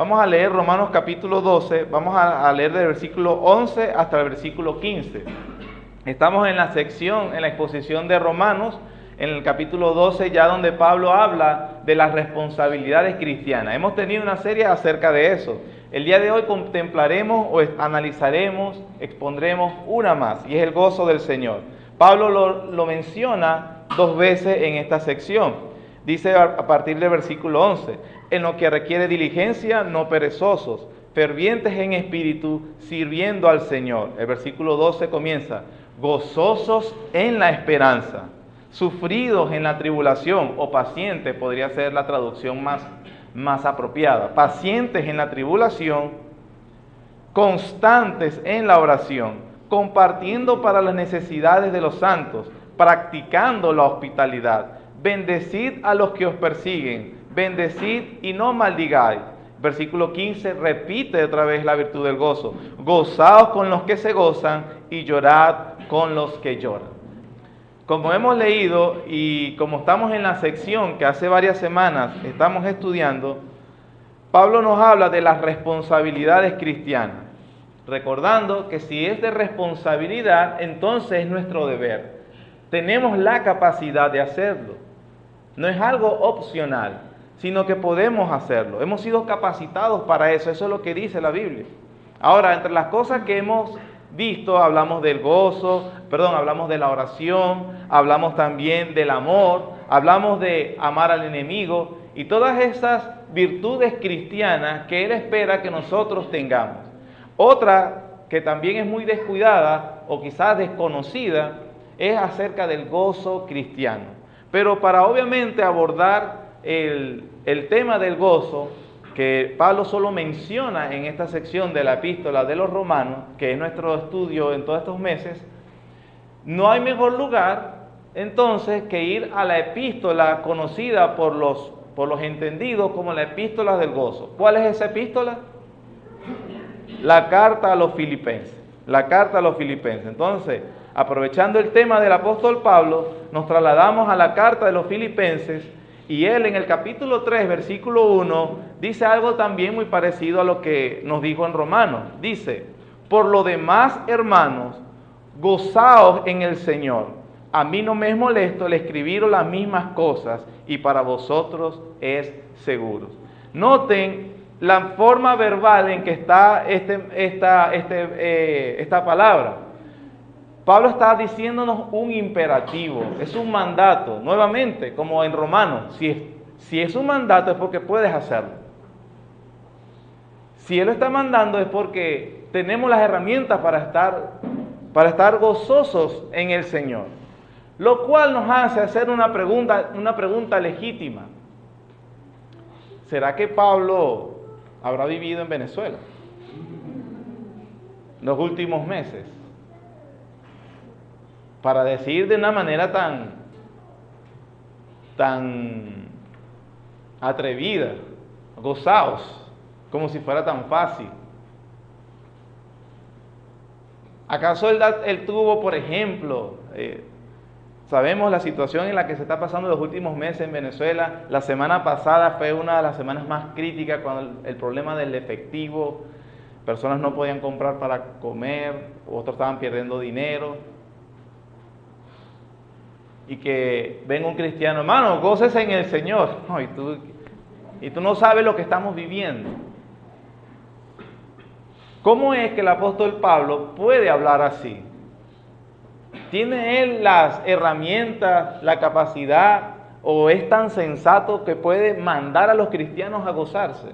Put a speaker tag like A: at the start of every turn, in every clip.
A: Vamos a leer Romanos capítulo 12, vamos a leer del versículo 11 hasta el versículo 15. Estamos en la sección, en la exposición de Romanos, en el capítulo 12, ya donde Pablo habla de las responsabilidades cristianas. Hemos tenido una serie acerca de eso. El día de hoy contemplaremos o analizaremos, expondremos una más, y es el gozo del Señor. Pablo lo menciona 2 veces en esta sección. Dice a partir del versículo 11, en lo que requiere diligencia, no perezosos, fervientes en espíritu, sirviendo al Señor. El versículo 12 comienza, gozosos en la esperanza, sufridos en la tribulación, o pacientes, podría ser la traducción más apropiada, pacientes en la tribulación, constantes en la oración, compartiendo para las necesidades de los santos, practicando la hospitalidad. Bendecid a los que os persiguen, bendecid y no maldigáis. Versículo 15 repite otra vez la virtud del gozo. Gozaos con los que se gozan y llorad con los que lloran. Como hemos leído y como estamos en la sección que hace varias semanas estamos estudiando, Pablo nos habla de las responsabilidades cristianas, recordando que si es de responsabilidad, entonces es nuestro deber. Tenemos la capacidad de hacerlo. No es algo opcional, sino que podemos hacerlo. Hemos sido capacitados para eso, eso es lo que dice la Biblia. Ahora, entre las cosas que hemos visto, hablamos del gozo, hablamos de la oración, hablamos también del amor, hablamos de amar al enemigo y todas esas virtudes cristianas que Él espera que nosotros tengamos. Otra que también es muy descuidada o quizás desconocida es acerca del gozo cristiano. Pero para obviamente abordar el tema del gozo, que Pablo solo menciona en esta sección de la epístola de los Romanos, que es nuestro estudio en todos estos meses, no hay mejor lugar entonces que ir a la epístola conocida por los entendidos como la epístola del gozo. ¿Cuál es esa epístola? La carta a los Filipenses. La carta a los Filipenses. Entonces, aprovechando el tema del apóstol Pablo, nos trasladamos a la carta de los Filipenses y él en el capítulo 3, versículo 1, dice algo también muy parecido a lo que nos dijo en Romanos. Dice, por lo demás, hermanos, gozaos en el Señor. A mí no me es molesto el escribiros las mismas cosas y para vosotros es seguro. Noten la forma verbal en que está esta palabra. Pablo está diciéndonos un imperativo, es un mandato, nuevamente, como en Romanos, si es un mandato es porque puedes hacerlo. Si Él lo está mandando es porque tenemos las herramientas para estar gozosos en el Señor. Lo cual nos hace hacer una pregunta legítima. ¿Será que Pablo habrá vivido en Venezuela los últimos meses? Para decir de una manera tan atrevida, gozaos, como si fuera tan fácil. ¿Acaso él tuvo, por ejemplo, sabemos la situación en la que se está pasando los últimos meses en Venezuela? La semana pasada fue una de las semanas más críticas cuando el problema del efectivo, personas no podían comprar para comer, otros estaban perdiendo dinero. Y que venga un cristiano, hermano, gócese en el Señor. No, y tú no sabes lo que estamos viviendo. ¿Cómo es que el apóstol Pablo puede hablar así? ¿Tiene él las herramientas, la capacidad, o es tan sensato que puede mandar a los cristianos a gozarse?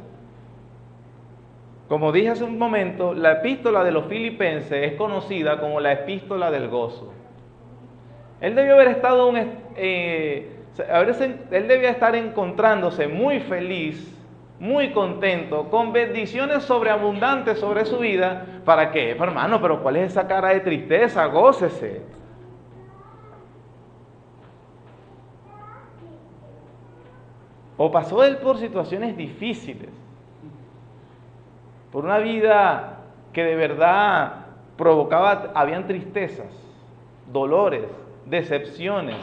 A: Como dije hace un momento, la epístola de los Filipenses es conocida como la epístola del gozo. Él debió haber estado, él debía estar encontrándose muy feliz, muy contento, con bendiciones sobreabundantes sobre su vida. ¿Para qué? Hermano, pero ¿cuál es esa cara de tristeza? Gócese. O pasó él por situaciones difíciles, por una vida que de verdad habían tristezas, dolores, decepciones,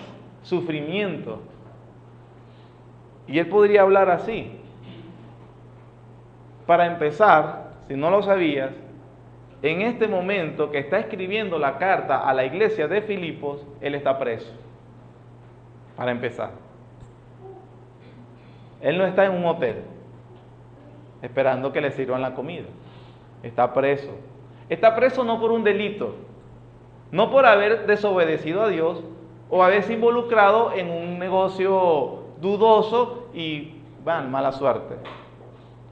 A: sufrimiento. Y él podría hablar así. Para empezar, si no lo sabías, en este momento que está escribiendo la carta a la iglesia de Filipos, él está preso. Para empezar. Él no está en un hotel esperando que le sirvan la comida. Está preso. Está preso no por un delito, no por haber desobedecido a Dios o haberse involucrado en un negocio dudoso y mala suerte.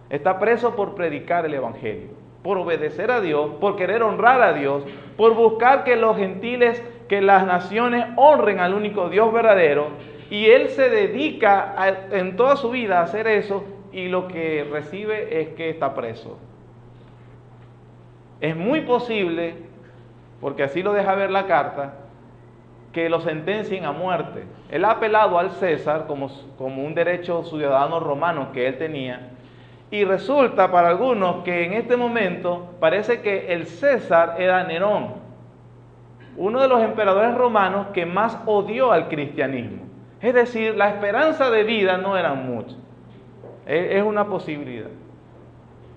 A: Está preso por predicar el evangelio, por obedecer a Dios, por querer honrar a Dios, por buscar que los gentiles, que las naciones honren al único Dios verdadero, y él se dedica en toda su vida a hacer eso, y lo que recibe es que está preso. Es muy posible, porque así lo deja ver la carta, que lo sentencien a muerte. Él ha apelado al César como un derecho ciudadano romano que él tenía, y resulta para algunos que en este momento parece que el César era Nerón, uno de los emperadores romanos que más odió al cristianismo. Es decir, la esperanza de vida no era mucha. Es una posibilidad.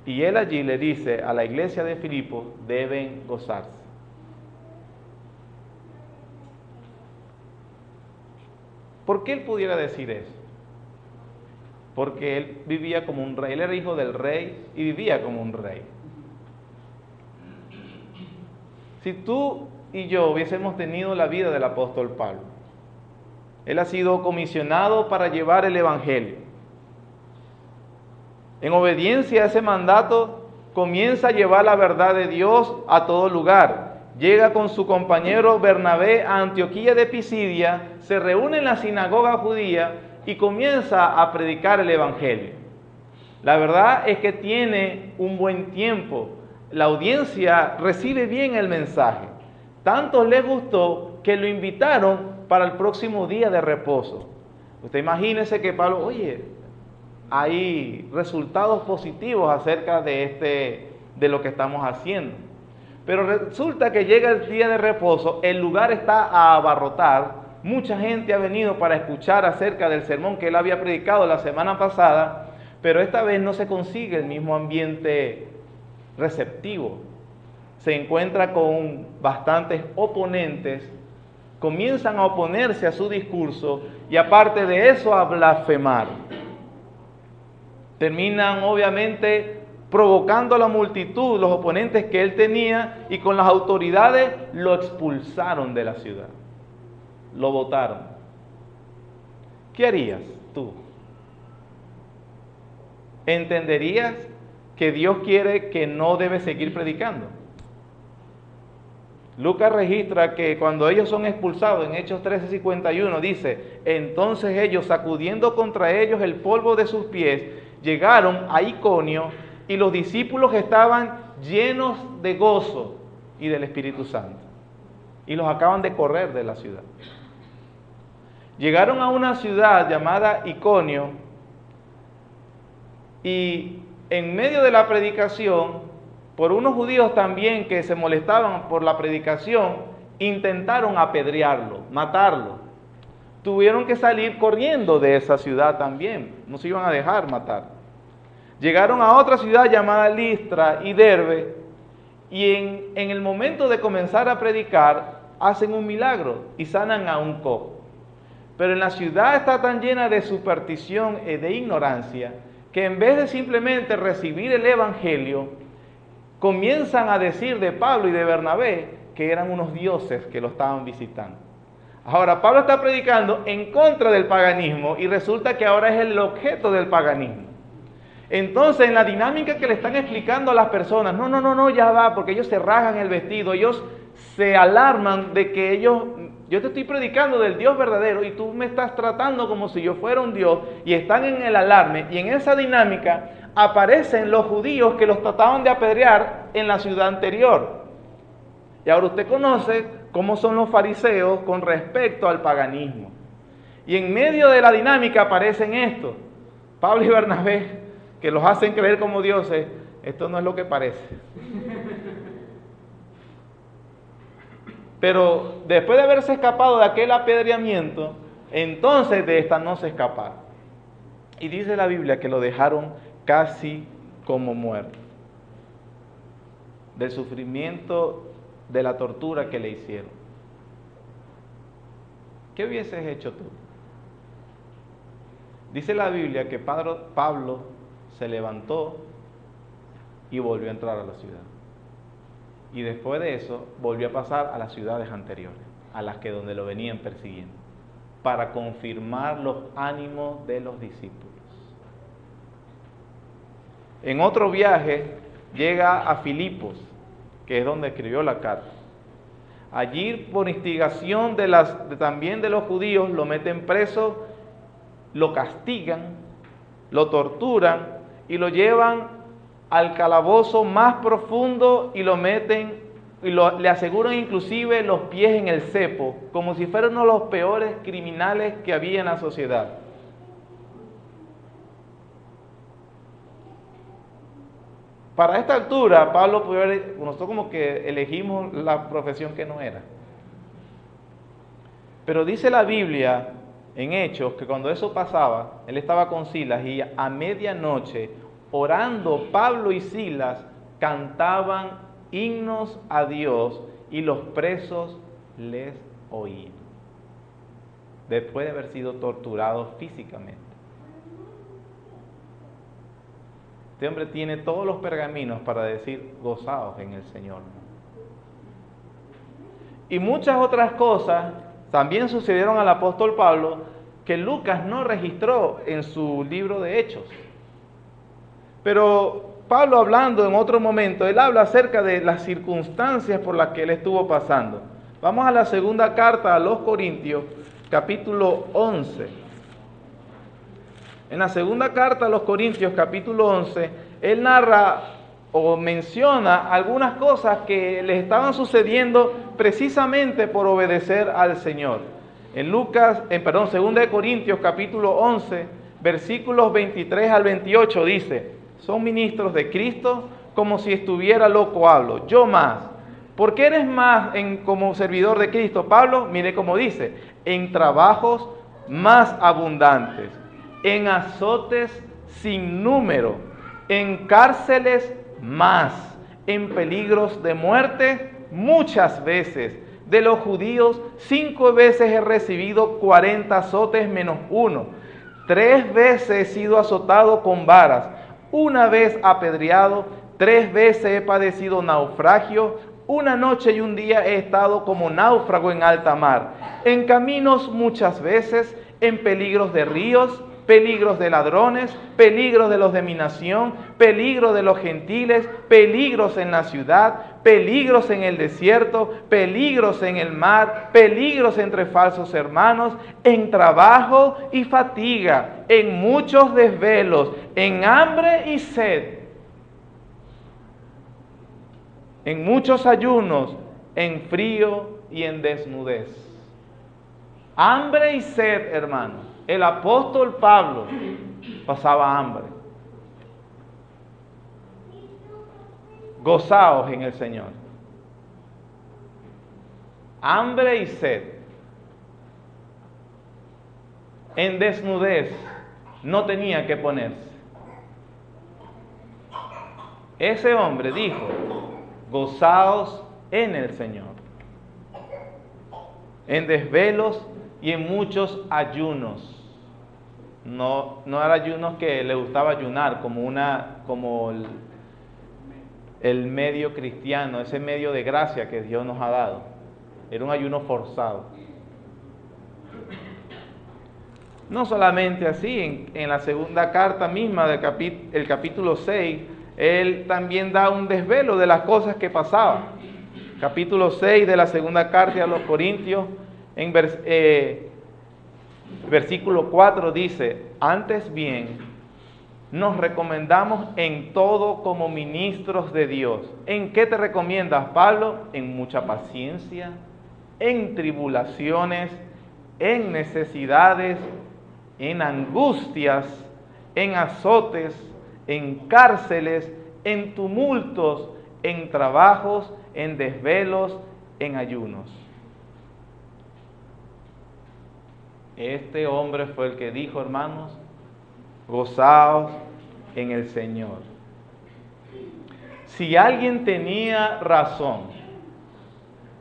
A: Y él allí le dice a la iglesia de Filipos, deben gozarse. ¿Por qué él pudiera decir eso? Porque él vivía como un rey, él era hijo del rey y vivía como un rey. Si tú y yo hubiésemos tenido la vida del apóstol Pablo, él ha sido comisionado para llevar el evangelio. En obediencia a ese mandato, comienza a llevar la verdad de Dios a todo lugar. Llega con su compañero Bernabé a Antioquía de Pisidia, se reúne en la sinagoga judía y comienza a predicar el evangelio. La verdad es que tiene un buen tiempo. La audiencia recibe bien el mensaje. Tanto les gustó que lo invitaron para el próximo día de reposo. Usted imagínese que Pablo, hay resultados positivos acerca de lo que estamos haciendo. Pero resulta que llega el día de reposo, el lugar está a abarrotar, mucha gente ha venido para escuchar acerca del sermón que él había predicado la semana pasada, pero esta vez no se consigue el mismo ambiente receptivo. Se encuentra con bastantes oponentes, comienzan a oponerse a su discurso y aparte de eso a blasfemar. Terminan obviamente provocando a la multitud, los oponentes que él tenía, y con las autoridades lo expulsaron de la ciudad. Lo botaron. ¿Qué harías tú? ¿Entenderías que Dios quiere que no debes seguir predicando? Lucas registra que cuando ellos son expulsados, en Hechos 13:51 dice, entonces ellos, sacudiendo contra ellos el polvo de sus pies, llegaron a Iconio, y los discípulos estaban llenos de gozo y del Espíritu Santo. Y los acaban de correr de la ciudad. Llegaron a una ciudad llamada Iconio, y en medio de la predicación, por unos judíos también que se molestaban por la predicación, intentaron apedrearlo, matarlo. Tuvieron que salir corriendo de esa ciudad también, no se iban a dejar matar. Llegaron a otra ciudad llamada Listra y Derbe, y en el momento de comenzar a predicar, hacen un milagro y sanan a un cojo. Pero en la ciudad está tan llena de superstición y de ignorancia, que en vez de simplemente recibir el evangelio, comienzan a decir de Pablo y de Bernabé que eran unos dioses que lo estaban visitando. Ahora, Pablo está predicando en contra del paganismo y resulta que ahora es el objeto del paganismo. Entonces, en la dinámica que le están explicando a las personas, no, ya va, porque ellos se rasgan el vestido, ellos se alarman de que yo te estoy predicando del Dios verdadero y tú me estás tratando como si yo fuera un Dios, y están en el alarme, y en esa dinámica aparecen los judíos que los trataban de apedrear en la ciudad anterior. Y ahora usted conoce cómo son los fariseos con respecto al paganismo. Y en medio de la dinámica aparecen estos, Pablo y Bernabé, que los hacen creer como dioses. Esto no es lo que parece. Pero después de haberse escapado de aquel apedreamiento, entonces de esta no se escaparon. Y dice la Biblia que lo dejaron casi como muerto, del sufrimiento, de la tortura que le hicieron. ¿Qué hubieses hecho tú? Dice la Biblia que Pablo se levantó y volvió a entrar a la ciudad. Y después de eso volvió a pasar a las ciudades anteriores, a las que donde lo venían persiguiendo, para confirmar los ánimos de los discípulos. En otro viaje llega a Filipos, que es donde escribió la carta. Allí, por instigación también de los judíos, lo meten preso, lo castigan, lo torturan y lo llevan al calabozo más profundo y lo meten y le aseguran inclusive los pies en el cepo, como si fuera uno de los peores criminales que había en la sociedad. Para esta altura, Pablo nosotros como que elegimos la profesión que no era. Pero dice la Biblia en Hechos que cuando eso pasaba, él estaba con Silas y a medianoche, orando, Pablo y Silas cantaban himnos a Dios y los presos les oían, después de haber sido torturados físicamente. Este hombre tiene todos los pergaminos para decir, gozaos en el Señor. Y muchas otras cosas también sucedieron al apóstol Pablo que Lucas no registró en su libro de Hechos. Pero Pablo, hablando en otro momento, él habla acerca de las circunstancias por las que él estuvo pasando. Vamos a la segunda carta a los Corintios, capítulo 11. En la segunda carta a los Corintios, capítulo 11, él narra o menciona algunas cosas que les estaban sucediendo precisamente por obedecer al Señor. En segunda de Corintios, capítulo 11, versículos 23 al 28 dice: son ministros de Cristo, como si estuviera loco hablo, yo más. ¿Por qué eres más como servidor de Cristo? Pablo, mire cómo dice, en trabajos más abundantes, en azotes sin número, en cárceles más, en peligros de muerte muchas veces. De los judíos 5 veces he recibido 40 azotes menos 1. 3 veces he sido azotado con varas, 1 vez apedreado, 3 veces he padecido naufragio, 1 noche y 1 día he estado como náufrago en alta mar, en caminos muchas veces, en peligros de ríos, peligros de ladrones, peligros de los de mi nación, peligros de los gentiles, peligros en la ciudad, peligros en el desierto, peligros en el mar, peligros entre falsos hermanos, en trabajo y fatiga, en muchos desvelos, en hambre y sed, en muchos ayunos, en frío y en desnudez. Hambre y sed, hermanos. El apóstol Pablo pasaba hambre. Gozaos en el Señor. Hambre y sed. En desnudez no tenía que ponerse. Ese hombre dijo, gozaos en el Señor. En desvelos y en muchos ayunos. No era ayunos que le gustaba ayunar como el medio cristiano, ese medio de gracia que Dios nos ha dado. Era un ayuno forzado. No solamente así, en la segunda carta misma del capítulo 6, él también da un desvelo de las cosas que pasaban. Capítulo 6 de la segunda carta a los Corintios, en versículo 4 dice, antes bien, nos recomendamos en todo como ministros de Dios. ¿En qué te recomiendas, Pablo? En mucha paciencia, en tribulaciones, en necesidades, en angustias, en azotes, en cárceles, en tumultos, en trabajos, en desvelos, en ayunos. Este hombre fue el que dijo, hermanos, gozaos en el Señor. Si alguien tenía razón,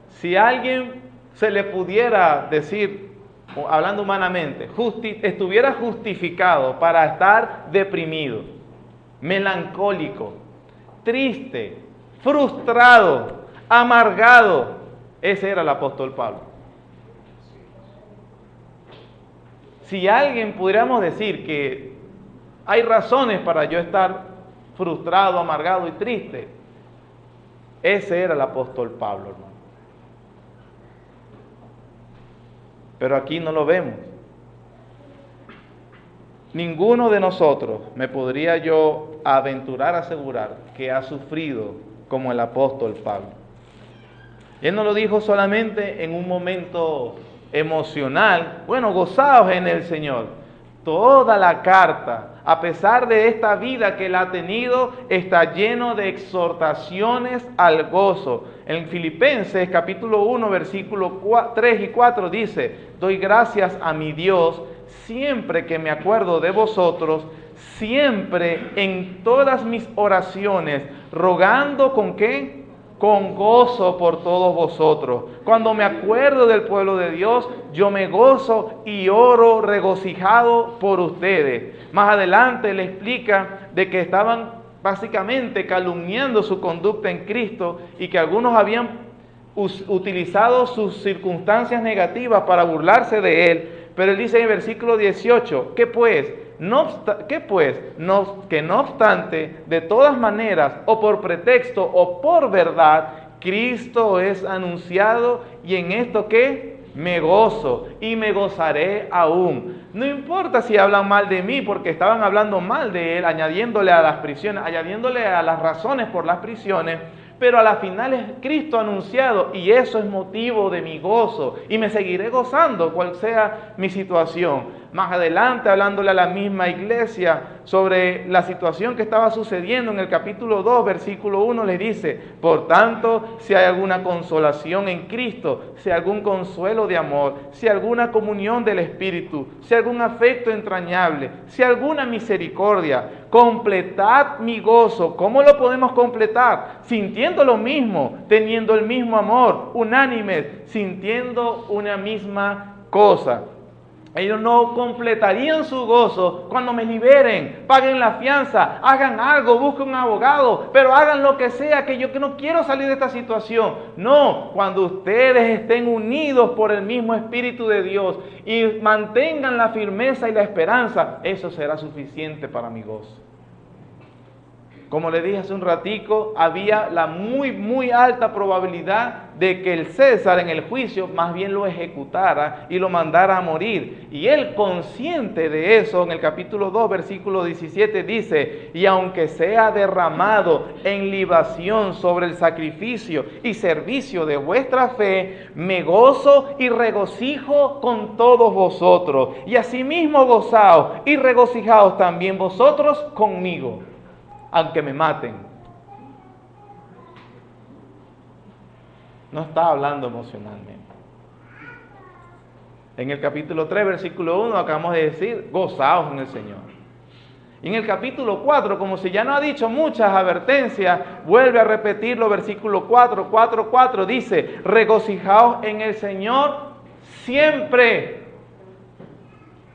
A: si alguien se le pudiera decir, hablando humanamente, estuviera justificado para estar deprimido, melancólico, triste, frustrado, amargado, ese era el apóstol Pablo. Si alguien pudiéramos decir que hay razones para yo estar frustrado, amargado y triste, ese era el apóstol Pablo, hermano. Pero aquí no lo vemos. Ninguno de nosotros me podría yo aventurar a asegurar que ha sufrido como el apóstol Pablo. Él no lo dijo solamente en un momento emocional, bueno, gozaos en el Señor. Toda la carta, a pesar de esta vida que él ha tenido, está lleno de exhortaciones al gozo. En Filipenses capítulo 1, versículos 3 y 4 dice: doy gracias a mi Dios siempre que me acuerdo de vosotros, siempre en todas mis oraciones, rogando ¿con qué? Con gozo por todos vosotros. Cuando me acuerdo del pueblo de Dios, yo me gozo y oro regocijado por ustedes. Más adelante le explica de que estaban básicamente calumniando su conducta en Cristo y que algunos habían utilizado sus circunstancias negativas para burlarse de él. Pero él dice en el versículo 18, que no obstante, de todas maneras, o por pretexto o por verdad, Cristo es anunciado, y en esto ¿qué? Me gozo y me gozaré aún. No importa si hablan mal de mí, porque estaban hablando mal de él, añadiéndole a las prisiones, añadiéndole a las razones por las prisiones, pero a la final es Cristo anunciado, y eso es motivo de mi gozo, y me seguiré gozando cual sea mi situación. Más adelante, hablándole a la misma iglesia sobre la situación que estaba sucediendo, en el capítulo 2, versículo 1, le dice: por tanto, si hay alguna consolación en Cristo, si hay algún consuelo de amor, si hay alguna comunión del Espíritu, si hay algún afecto entrañable, si hay alguna misericordia, completad mi gozo. ¿Cómo lo podemos completar? Sintiendo lo mismo, teniendo el mismo amor, unánimes, sintiendo una misma cosa. Ellos no completarían su gozo cuando me liberen, paguen la fianza, hagan algo, busquen un abogado, pero hagan lo que sea, que yo que no quiero salir de esta situación. No, cuando ustedes estén unidos por el mismo Espíritu de Dios y mantengan la firmeza y la esperanza, eso será suficiente para mi gozo. Como le dije hace un ratico, había la muy alta probabilidad de que el César en el juicio más bien lo ejecutara y lo mandara a morir. Y él, consciente de eso, en el capítulo 2, versículo 17 dice: y aunque sea derramado en libación sobre el sacrificio y servicio de vuestra fe, me gozo y regocijo con todos vosotros. Y asimismo gozaos y regocijaos también vosotros conmigo, aunque me maten. No está hablando emocionalmente. En el capítulo 3, versículo 1, acabamos de decir: gozaos en el Señor. Y en el capítulo 4, como si ya no ha dicho muchas advertencias, vuelve a repetirlo, versículo 4, dice: regocijaos en el Señor siempre.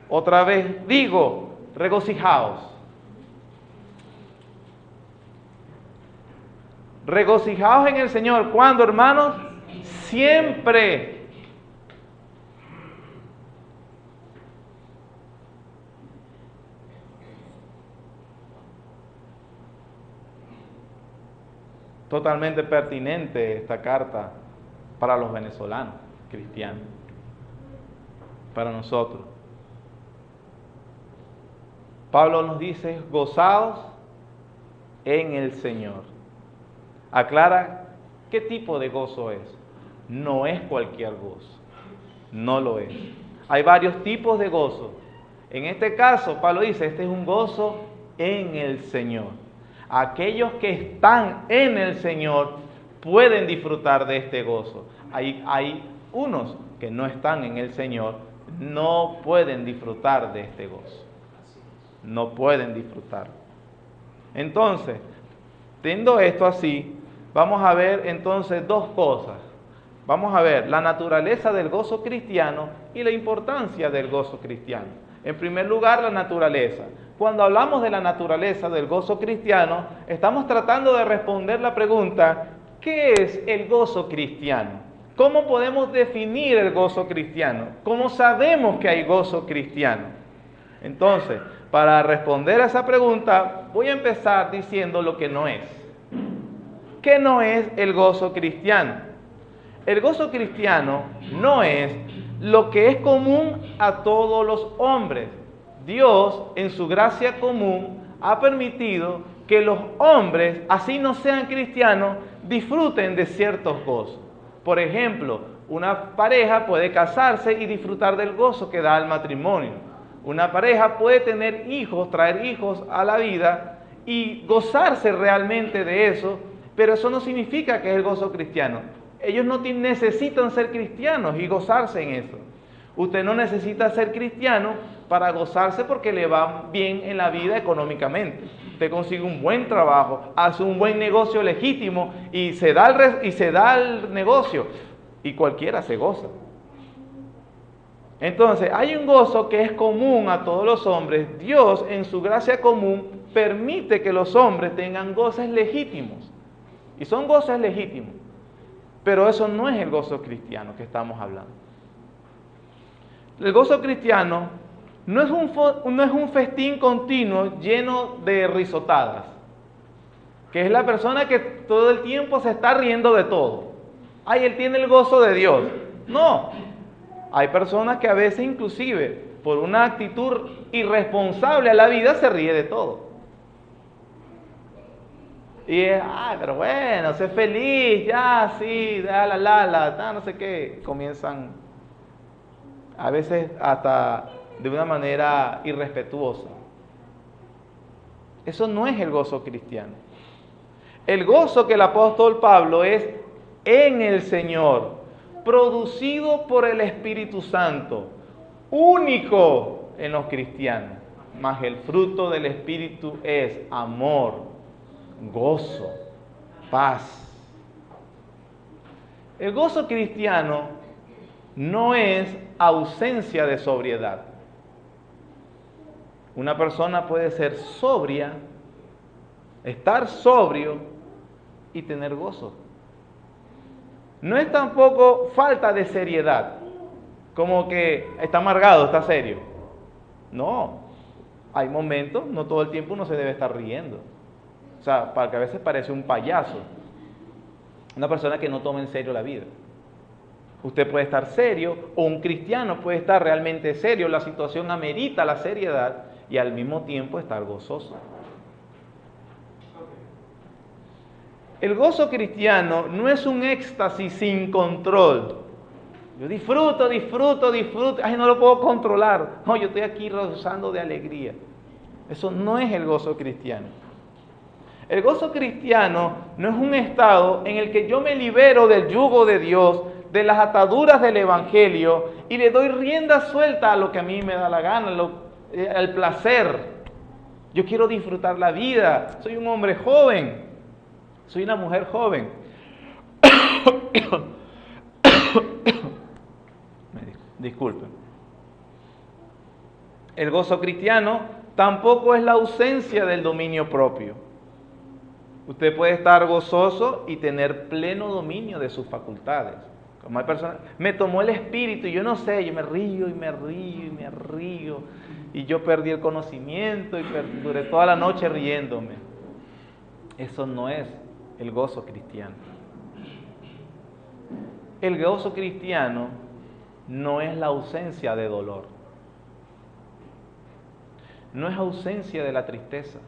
A: Otra vez digo, regocijaos. Regocijaos en el Señor. ¿Cuándo, hermanos? Siempre. Totalmente pertinente esta carta para los venezolanos cristianos, para nosotros. Pablo nos dice: gozaos en el Señor. Aclara qué tipo de gozo es. No es cualquier gozo, no lo es. Hay varios tipos de gozo. En este caso, Pablo dice: este es un gozo en el Señor. Aquellos que están en el Señor pueden disfrutar de este gozo. Hay unos que no están en el Señor, no pueden disfrutar de este gozo. No pueden disfrutar. Entonces, Teniendo esto así, vamos a ver entonces dos cosas. Vamos a ver la naturaleza del gozo cristiano y la importancia del gozo cristiano. En primer lugar, la naturaleza. Cuando hablamos de la naturaleza del gozo cristiano, estamos tratando de responder la pregunta, ¿qué es el gozo cristiano? ¿Cómo podemos definir el gozo cristiano? ¿Cómo sabemos que hay gozo cristiano? Entonces, para responder a esa pregunta, voy a empezar diciendo lo que no es. ¿Qué no es el gozo cristiano? El gozo cristiano no es lo que es común a todos los hombres. Dios, en su gracia común, ha permitido que los hombres, así no sean cristianos, disfruten de ciertos gozos. Por ejemplo, una pareja puede casarse y disfrutar del gozo que da el matrimonio. Una pareja puede tener hijos, traer hijos a la vida y gozarse realmente de eso, pero eso no significa que es el gozo cristiano. Ellos no necesitan ser cristianos y gozarse en eso. Usted no necesita ser cristiano para gozarse porque le va bien en la vida económicamente. Usted consigue un buen trabajo, hace un buen negocio legítimo y se da el negocio y cualquiera se goza. Entonces, hay un gozo que es común a todos los hombres. Dios, en su gracia común, permite que los hombres tengan goces legítimos. Y son goces legítimos. Pero eso no es el gozo cristiano que estamos hablando. El gozo cristiano no es un festín continuo lleno de risotadas, que es la persona que todo el tiempo se está riendo de todo. Ay, él tiene el gozo de Dios. No, hay personas que a veces inclusive por una actitud irresponsable a la vida se ríe de todo. Y es, pero bueno, sé feliz, ya, sí, no sé qué. Comienzan a veces hasta de una manera irrespetuosa. Eso no es el gozo cristiano. El gozo que el apóstol Pablo es en el Señor, producido por el Espíritu Santo, único en los cristianos. Mas el fruto del Espíritu es amor, gozo, paz. El gozo cristiano no es ausencia de sobriedad. Una persona puede ser sobria, estar sobrio y tener gozo. No es tampoco falta de seriedad, como que está amargado, está serio. No, hay momentos, no todo el tiempo uno se debe estar riendo. O sea, porque a veces parece un payaso, una persona que no toma en serio la vida. Usted puede estar serio, o un cristiano puede estar realmente serio, la situación amerita la seriedad y al mismo tiempo estar gozoso. El gozo cristiano no es un éxtasis sin control. Yo disfruto, ay, no lo puedo controlar. No, yo estoy aquí rebosando de alegría. Eso no es el gozo cristiano. El gozo cristiano no es un estado en el que yo me libero del yugo de Dios, de las ataduras del Evangelio y le doy rienda suelta a lo que a mí me da la gana, al placer. Yo quiero disfrutar la vida, soy un hombre joven, soy una mujer joven. Disculpen. El gozo cristiano tampoco es la ausencia del dominio propio. Usted puede estar gozoso y tener pleno dominio de sus facultades. Como hay personas, me tomó el espíritu y yo no sé, yo me río y yo perdí el conocimiento y duré toda la noche riéndome. Eso no es el gozo cristiano. El gozo cristiano no es la ausencia de dolor. No es ausencia de la tristeza.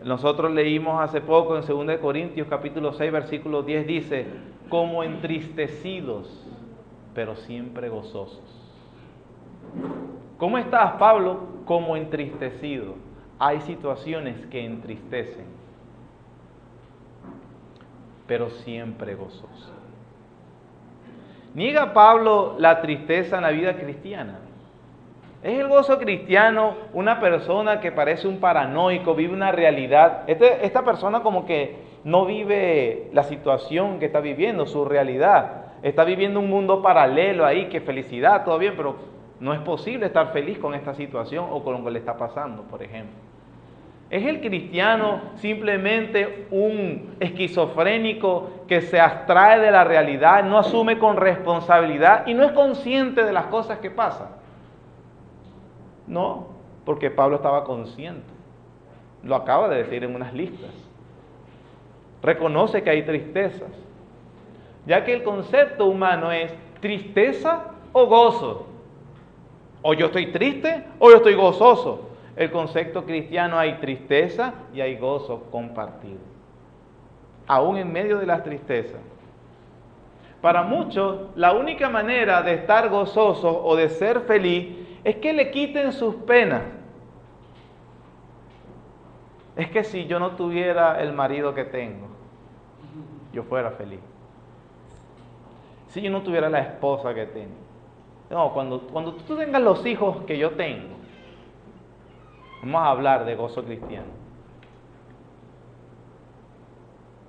A: Nosotros leímos hace poco en 2 Corintios capítulo 6 versículo 10 dice, como entristecidos, pero siempre gozosos. ¿Cómo estás, Pablo? Como entristecido. Hay situaciones que entristecen, pero siempre gozoso. ¿Niega Pablo la tristeza en la vida cristiana? ¿Es el gozo cristiano una persona que parece un paranoico, vive una realidad? Esta persona como que no vive la situación que está viviendo, su realidad. Está viviendo un mundo paralelo ahí, que felicidad, todo bien, pero no es posible estar feliz con esta situación o con lo que le está pasando, por ejemplo. ¿Es el cristiano simplemente un esquizofrénico que se abstrae de la realidad, no asume con responsabilidad y no es consciente de las cosas que pasan? No, porque Pablo estaba consciente. Lo acaba de decir en unas listas. Reconoce que hay tristezas, ya que el concepto humano es tristeza o gozo. O yo estoy triste o yo estoy gozoso. El concepto cristiano hay tristeza y hay gozo compartido, aún en medio de las tristezas. Para muchos, la única manera de estar gozoso o de ser feliz es que le quiten sus penas. Es que si yo no tuviera el marido que tengo, yo fuera feliz. Si yo no tuviera la esposa que tengo. No, cuando tú tengas los hijos que yo tengo, vamos a hablar de gozo cristiano.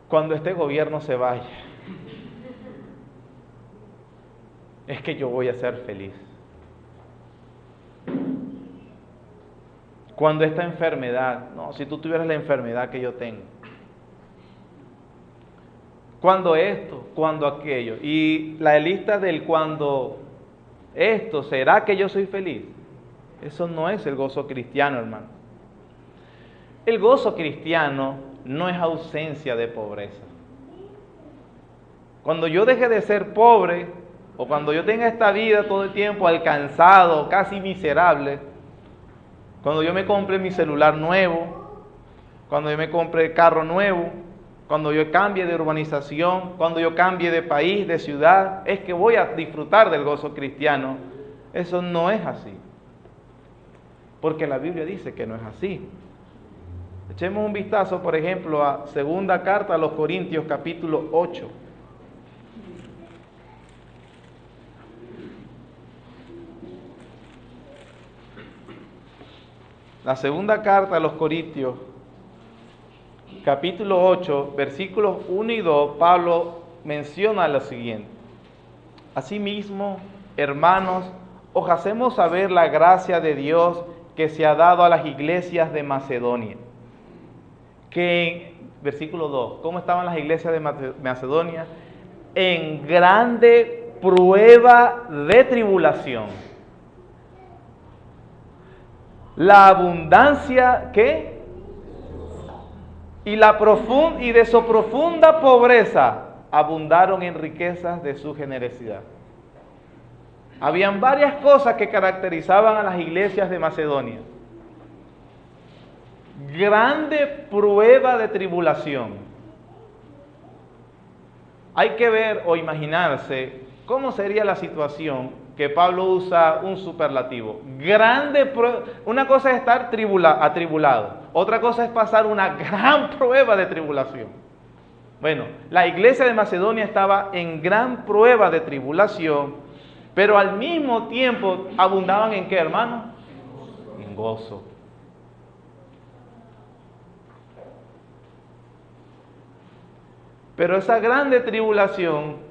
A: Cuando este gobierno se vaya, es que yo voy a ser feliz. Cuando esta enfermedad, no, si tú tuvieras la enfermedad que yo tengo. Cuando esto, cuando aquello. Y la lista del cuando esto, ¿será que yo soy feliz? Eso no es el gozo cristiano, hermano. El gozo cristiano no es ausencia de pobreza. Cuando yo deje de ser pobre, o cuando yo tenga esta vida todo el tiempo alcanzado, casi miserable, cuando yo me compre mi celular nuevo, cuando yo me compre el carro nuevo, cuando yo cambie de urbanización, cuando yo cambie de país, de ciudad, es que voy a disfrutar del gozo cristiano. Eso no es así. Porque la Biblia dice que no es así. Echemos un vistazo, por ejemplo, a segunda carta a los Corintios, capítulo 8. La segunda carta a los Corintios, capítulo 8, versículos 1 y 2, Pablo menciona lo siguiente. Asimismo, hermanos, os hacemos saber la gracia de Dios que se ha dado a las iglesias de Macedonia. Que, versículo 2, ¿cómo estaban las iglesias de Macedonia? En grande prueba de tribulación. La abundancia, ¿qué? Y de su profunda pobreza abundaron en riquezas de su generosidad. Habían varias cosas que caracterizaban a las iglesias de Macedonia. Grande prueba de tribulación. Hay que ver o imaginarse cómo sería la situación que Pablo usa un superlativo. Grande prueba. Una cosa es estar atribulado, otra cosa es pasar una gran prueba de tribulación. Bueno, la iglesia de Macedonia estaba en gran prueba de tribulación, pero al mismo tiempo abundaban en ¿qué, hermano? En gozo. Pero esa grande tribulación,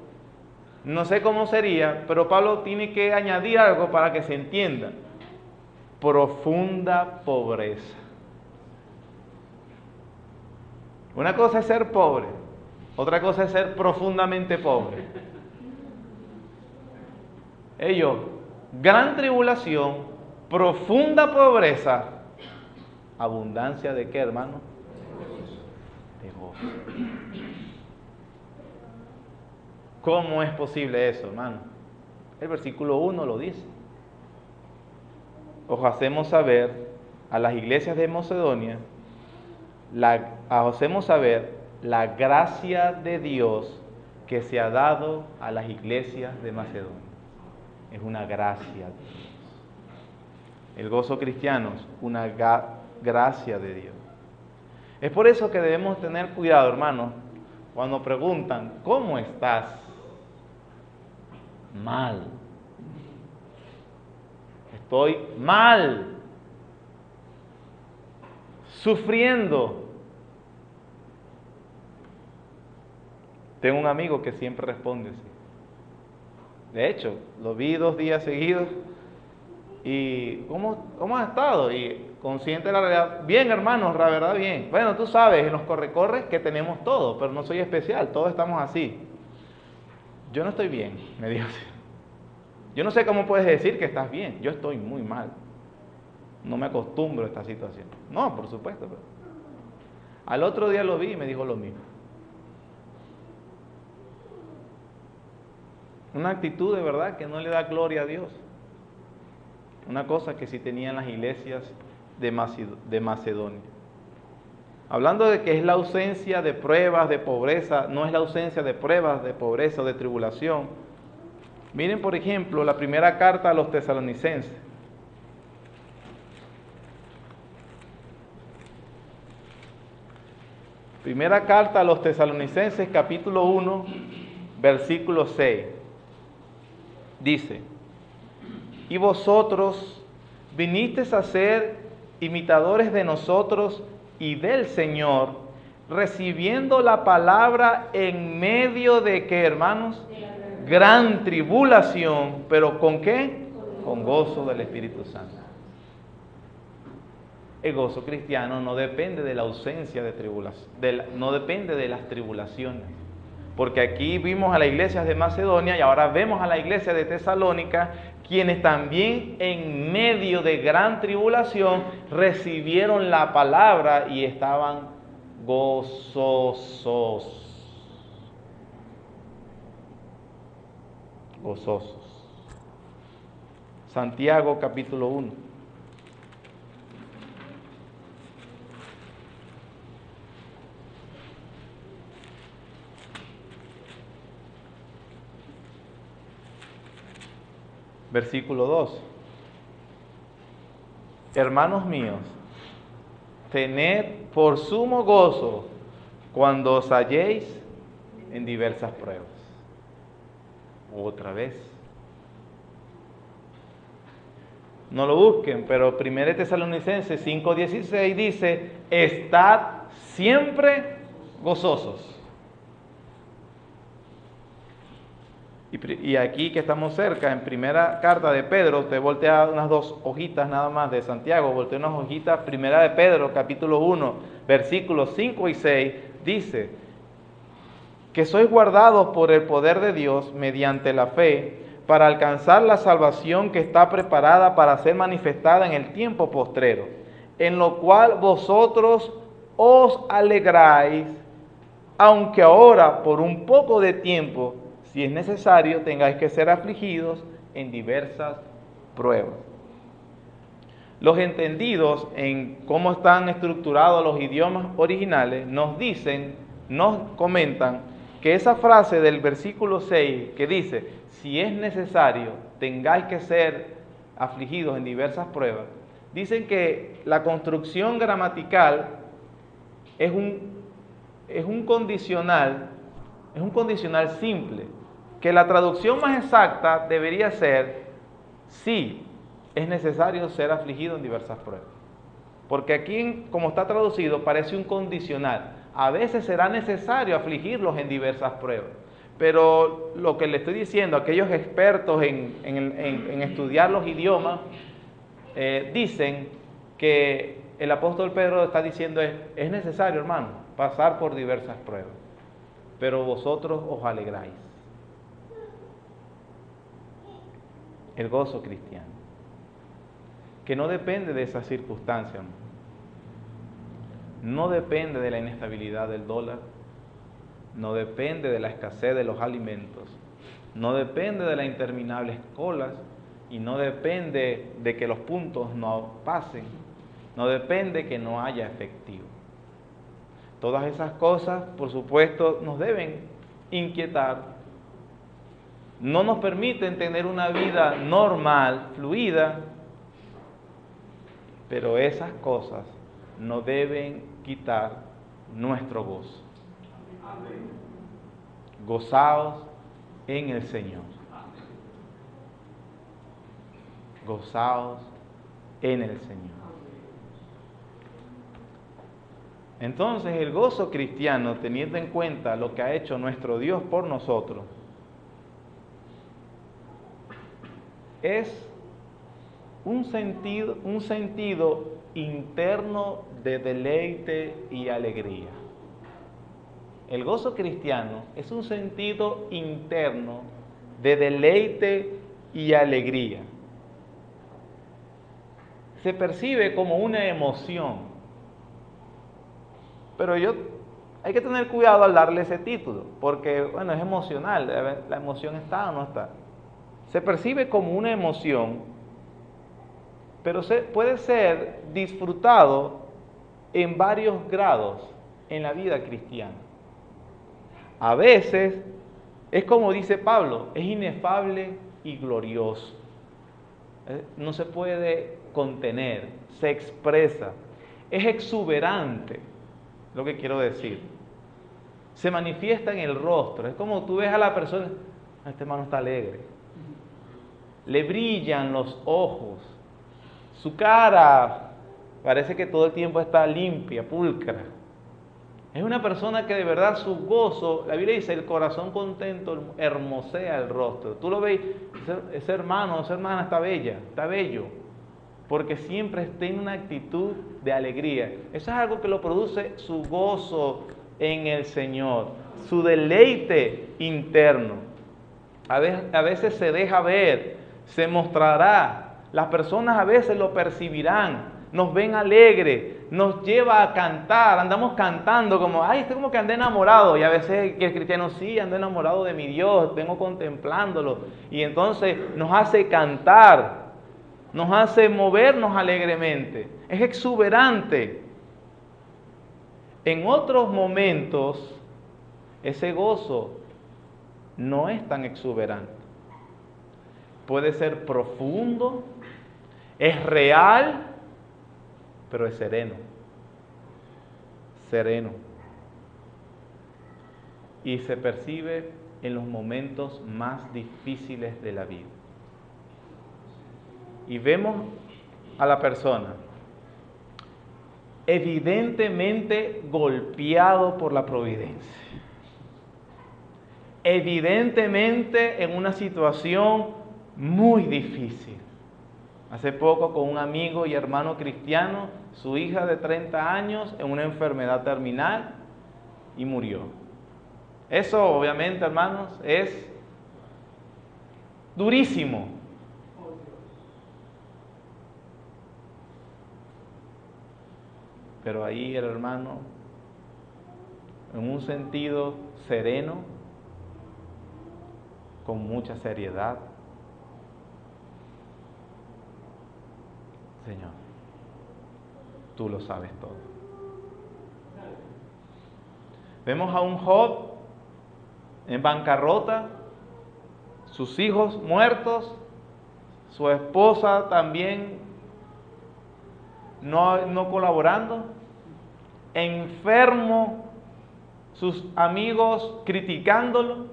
A: no sé cómo sería, pero Pablo tiene que añadir algo para que se entienda. Profunda pobreza. Una cosa es ser pobre, otra cosa es ser profundamente pobre. Ellos, gran tribulación, profunda pobreza, abundancia de ¿qué, hermano? De gozo. ¿Cómo es posible eso, hermano? El versículo 1 lo dice. Os hacemos saber a las iglesias de Macedonia, hacemos saber la gracia de Dios que se ha dado a las iglesias de Macedonia. Es una gracia de Dios. El gozo cristiano es una gracia de Dios. Es por eso que debemos tener cuidado, hermanos, cuando preguntan, ¿cómo estás? Mal. Estoy mal, sufriendo. Tengo un amigo que siempre responde así. De hecho, lo vi 2 días seguidos y ¿cómo has estado? Y consciente de la realidad, bien hermanos, la verdad bien. Bueno, tú sabes, en los corre que tenemos todo, pero no soy especial, todos estamos así. Yo no estoy bien, me dijo así. Yo no sé cómo puedes decir que estás bien, yo estoy muy mal. No me acostumbro a esta situación. No, por supuesto. Pero al otro día lo vi y me dijo lo mismo. Una actitud de verdad que no le da gloria a Dios. Una cosa que sí tenían las iglesias de Macedonia. Hablando de que es la ausencia de pruebas de pobreza, no es la ausencia de pruebas de pobreza o de tribulación. Miren, por ejemplo, la primera carta a los tesalonicenses. Primera carta a los tesalonicenses, capítulo 1, versículo 6. Dice: y vosotros vinisteis a ser imitadores de nosotros y del Señor, recibiendo la palabra en medio de ¿qué, hermanos? Gran tribulación, pero ¿con qué? Con gozo del Espíritu Santo. El gozo cristiano no depende de la ausencia de tribulación, no depende de las tribulaciones. Porque aquí vimos a las iglesias de Macedonia y ahora vemos a la iglesia de Tesalónica, quienes también en medio de gran tribulación recibieron la palabra y estaban gozosos. Gozosos. Santiago capítulo 1. Versículo 2. Hermanos míos, tened por sumo gozo cuando os halléis en diversas pruebas. Otra vez. No lo busquen, pero 1 Tesalonicenses 5:16 dice: estad siempre gozosos. Y aquí que estamos cerca, en primera carta de Pedro, usted voltea unas 2 hojitas nada más de Santiago, voltea unas hojitas, primera de Pedro, capítulo 1, versículos 5 y 6, dice: que sois guardados por el poder de Dios mediante la fe, para alcanzar la salvación que está preparada para ser manifestada en el tiempo postrero, en lo cual vosotros os alegráis, aunque ahora por un poco de tiempo, si es necesario, tengáis que ser afligidos en diversas pruebas. Los entendidos en cómo están estructurados los idiomas originales nos comentan que esa frase del versículo 6 que dice: si es necesario, tengáis que ser afligidos en diversas pruebas, dicen que la construcción gramatical es un condicional simple, que la traducción más exacta debería ser: sí, es necesario ser afligido en diversas pruebas. Porque aquí, como está traducido, parece un condicional. A veces será necesario afligirlos en diversas pruebas. Pero lo que le estoy diciendo, aquellos expertos en estudiar los idiomas, dicen que el apóstol Pedro está diciendo es necesario, hermano, pasar por diversas pruebas. Pero vosotros os alegráis. El gozo cristiano, que no depende de esas circunstancias, no depende de la inestabilidad del dólar, no depende de la escasez de los alimentos, no depende de las interminables colas y no depende de que los puntos no pasen, no depende que no haya efectivo. Todas esas cosas, por supuesto, nos deben inquietar. No nos permiten tener una vida normal, fluida, pero esas cosas no deben quitar nuestro gozo. Gozaos en el Señor. gozaos en el Señor. Entonces el gozo cristiano, teniendo en cuenta lo que ha hecho nuestro Dios por nosotros, es un sentido interno de deleite y alegría. El gozo cristiano es un sentido interno de deleite y alegría. Se percibe como una emoción. Pero hay que tener cuidado al darle ese título, porque, bueno, es emocional, la emoción está o no está. Se percibe como una emoción, pero puede ser disfrutado en varios grados en la vida cristiana. A veces, es como dice Pablo, es inefable y glorioso. No se puede contener, se expresa, es exuberante. Lo que quiero decir, se manifiesta en el rostro. Es como tú ves a la persona, este hermano está alegre, le brillan los ojos, su cara parece que todo el tiempo está limpia, pulcra. Es una persona que de verdad su gozo, la Biblia dice, el corazón contento hermosea el rostro. Tú lo ves, ese hermano, esa hermana está bella, está bello, porque siempre tiene una actitud de alegría. Eso es algo que lo produce su gozo en el Señor, su deleite interno. A veces se deja ver, se mostrará. Las personas a veces lo percibirán, nos ven alegres, nos lleva a cantar, andamos cantando como, ay, estoy como que andé enamorado. Y a veces el cristiano, sí, ando enamorado de mi Dios, tengo contemplándolo. Y entonces nos hace cantar, nos hace movernos alegremente, es exuberante. En otros momentos, ese gozo no es tan exuberante. Puede ser profundo, es real, pero es sereno. Sereno. Y se percibe en los momentos más difíciles de la vida. Y vemos a la persona evidentemente golpeado por la providencia, evidentemente en una situación muy difícil. Hace poco con un amigo y hermano cristiano, su hija de 30 años en una enfermedad terminal y murió. Eso obviamente, hermanos, es durísimo. Pero ahí el hermano, en un sentido sereno, con mucha seriedad, Señor, tú lo sabes todo. Vemos a un Job en bancarrota, sus hijos muertos, su esposa también no colaborando, enfermo, sus amigos criticándolo.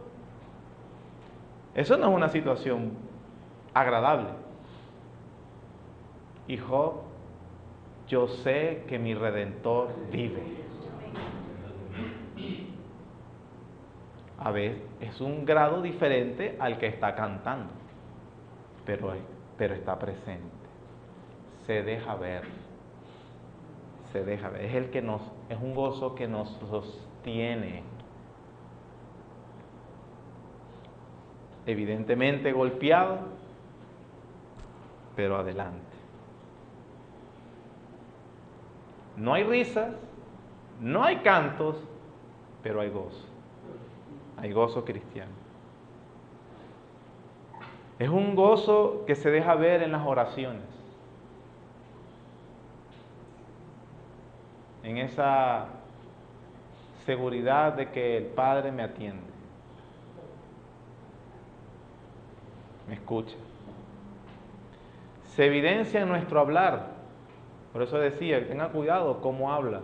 A: Eso no es una situación agradable. Y Job, yo sé que mi Redentor vive. A ver, es un grado diferente al que está cantando, pero está presente. Se deja ver. Se deja ver. Es un gozo que nos sostiene. Evidentemente golpeado, pero adelante. No hay risas, no hay cantos, pero hay gozo. Hay gozo cristiano. Es un gozo que se deja ver en las oraciones, en esa seguridad de que el Padre me atiende, me escucha. Se evidencia en nuestro hablar. Por eso decía, tenga cuidado cómo habla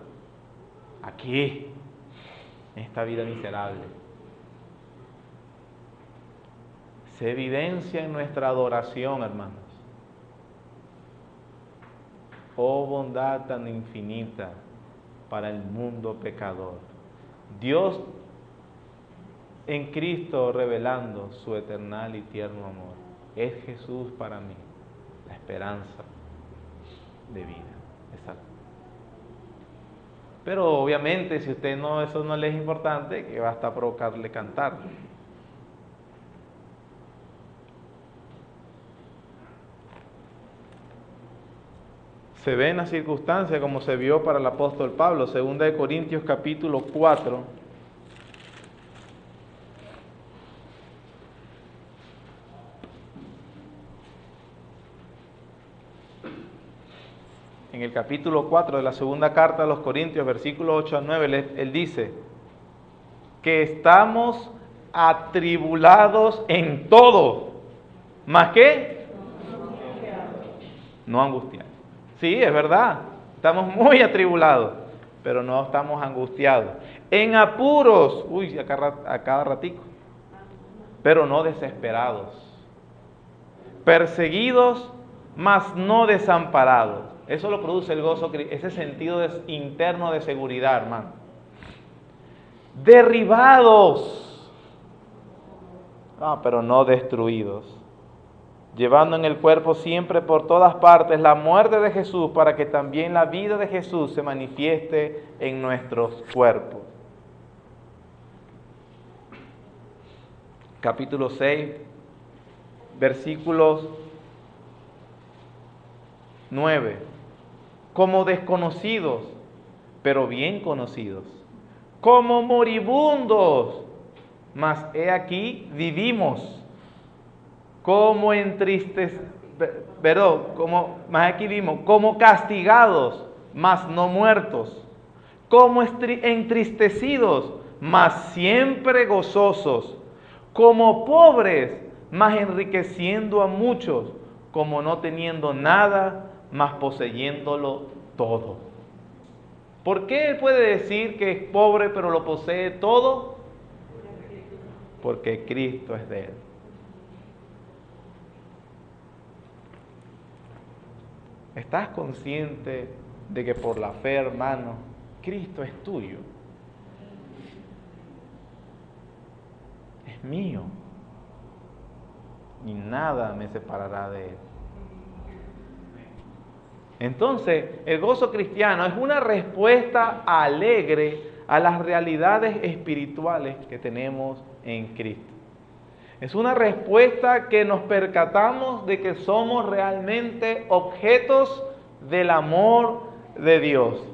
A: aquí, en esta vida miserable. Se evidencia en nuestra adoración, hermanos. Oh bondad tan infinita para el mundo pecador. Dios en Cristo revelando su eternal y tierno amor. Es Jesús para mí la esperanza de vida. Exacto. Pero obviamente si usted no, eso no le es importante, que basta provocarle cantar. Se ve en la circunstancia como se vio para el apóstol Pablo, 2 Corintios capítulo 4. En el capítulo 4 de la segunda carta a los Corintios, versículos 8 a 9, él dice que estamos atribulados en todo. ¿Más qué? No angustiados. Sí, es verdad, estamos muy atribulados, pero no estamos angustiados. En apuros, a cada ratico, pero no desesperados. Perseguidos, mas no desamparados. Eso lo produce el gozo, ese sentido interno de seguridad, hermano. Derribados, pero no destruidos. Llevando en el cuerpo siempre por todas partes la muerte de Jesús, para que también la vida de Jesús se manifieste en nuestros cuerpos. Capítulo 6, versículos 9. Como desconocidos, pero bien conocidos. Como moribundos, mas he aquí vivimos. Como como castigados, mas no muertos, como entristecidos, mas siempre gozosos, como pobres, mas enriqueciendo a muchos, como no teniendo nada, mas poseyéndolo todo. ¿Por qué él puede decir que es pobre pero lo posee todo? Porque Cristo es de él. ¿Estás consciente de que por la fe, hermano, Cristo es tuyo? Es mío. Y nada me separará de él. Entonces, el gozo cristiano es una respuesta alegre a las realidades espirituales que tenemos en Cristo. Es una respuesta que nos percatamos de que somos realmente objetos del amor de Dios.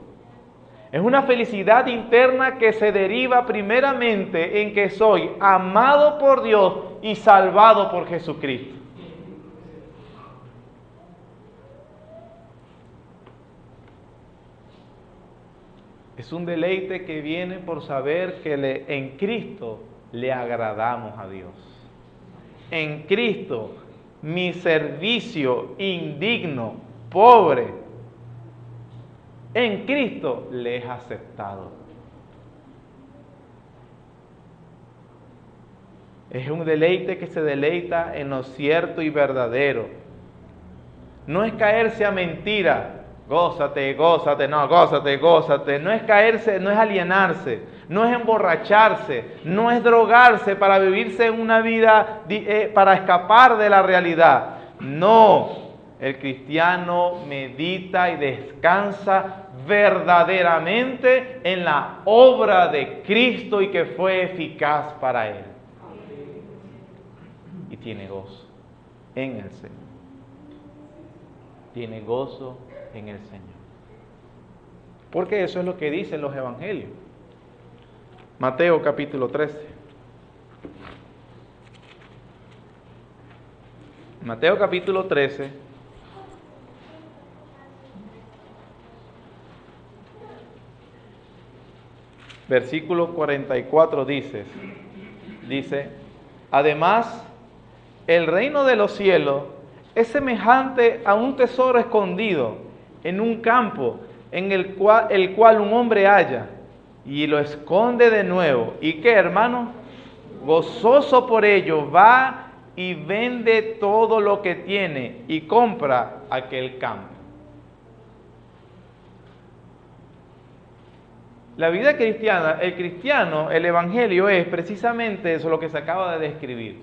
A: Es una felicidad interna que se deriva primeramente en que soy amado por Dios y salvado por Jesucristo. Es un deleite que viene por saber que en Cristo le agradamos a Dios. En Cristo, mi servicio indigno, pobre, en Cristo le es aceptado. Es un deleite que se deleita en lo cierto y verdadero. No es caerse a mentira. Gózate, gózate, no, gózate, gózate. No es caerse, no es alienarse, no es emborracharse, no es drogarse para vivirse una vida, para escapar de la realidad. No, el cristiano medita y descansa verdaderamente en la obra de Cristo y que fue eficaz para él. Y tiene gozo en el Señor. Tiene gozo en el Señor. Porque eso es lo que dicen los evangelios. Mateo capítulo 13. Mateo capítulo 13. Versículo 44 dice, además, el reino de los cielos es semejante a un tesoro escondido en un campo, en el cual un hombre halla y lo esconde de nuevo. ¿Y qué, hermano? Gozoso por ello, va y vende todo lo que tiene y compra aquel campo. La vida cristiana, el cristiano, el evangelio es precisamente eso, lo que se acaba de describir.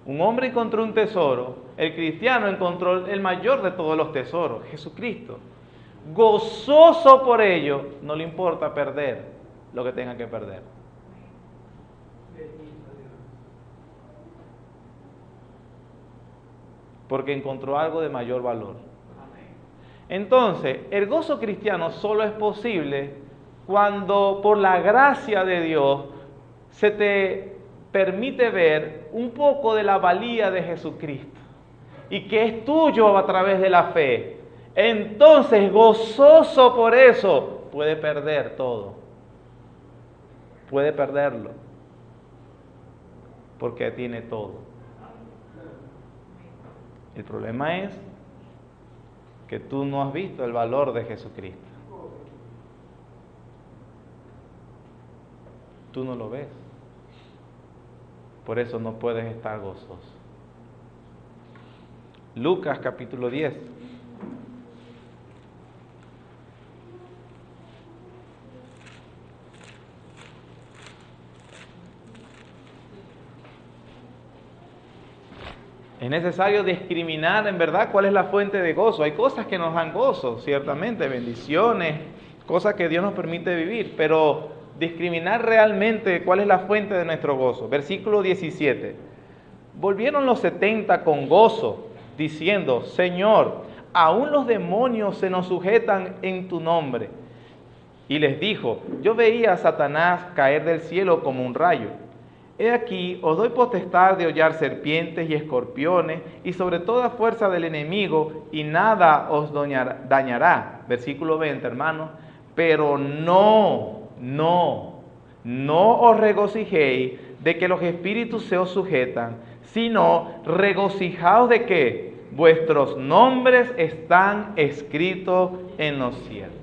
A: Un hombre encontró un tesoro, el cristiano encontró el mayor de todos los tesoros, Jesucristo. Gozoso por ello, no le importa perder lo que tenga que perder. Porque encontró algo de mayor valor. Entonces, el gozo cristiano solo es posible cuando por la gracia de Dios se te permite ver un poco de la valía de Jesucristo y que es tuyo a través de la fe. Entonces, gozoso por eso, puede perder todo. Puede perderlo. Porque tiene todo. El problema es que tú no has visto el valor de Jesucristo. Tú no lo ves. Por eso no puedes estar gozoso. Lucas capítulo 10. Es necesario discriminar en verdad cuál es la fuente de gozo. Hay cosas que nos dan gozo, ciertamente, bendiciones, cosas que Dios nos permite vivir, pero discriminar realmente cuál es la fuente de nuestro gozo. Versículo 17. Volvieron los 70 con gozo, diciendo: Señor, aún los demonios se nos sujetan en tu nombre. Y les dijo: yo veía a Satanás caer del cielo como un rayo. He aquí, os doy potestad de hollar serpientes y escorpiones, y sobre toda fuerza del enemigo, y nada os dañará. Versículo 20, hermanos. Pero no os regocijéis de que los espíritus se os sujetan, sino regocijaos de que vuestros nombres están escritos en los cielos.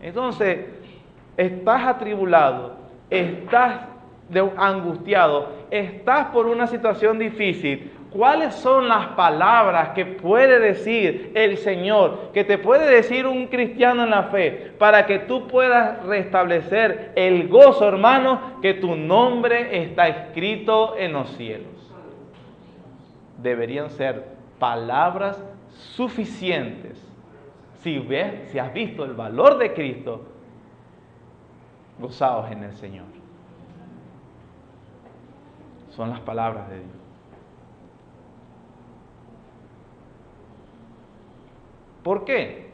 A: Entonces, estás atribulado, estás angustiado, estás por una situación difícil. ¿Cuáles son las palabras que puede decir el Señor, que te puede decir un cristiano en la fe, para que tú puedas restablecer el gozo, hermano, que tu nombre está escrito en los cielos? Deberían ser palabras suficientes. Si has visto el valor de Cristo, gozaos en el Señor. Son las palabras de Dios. ¿Por qué?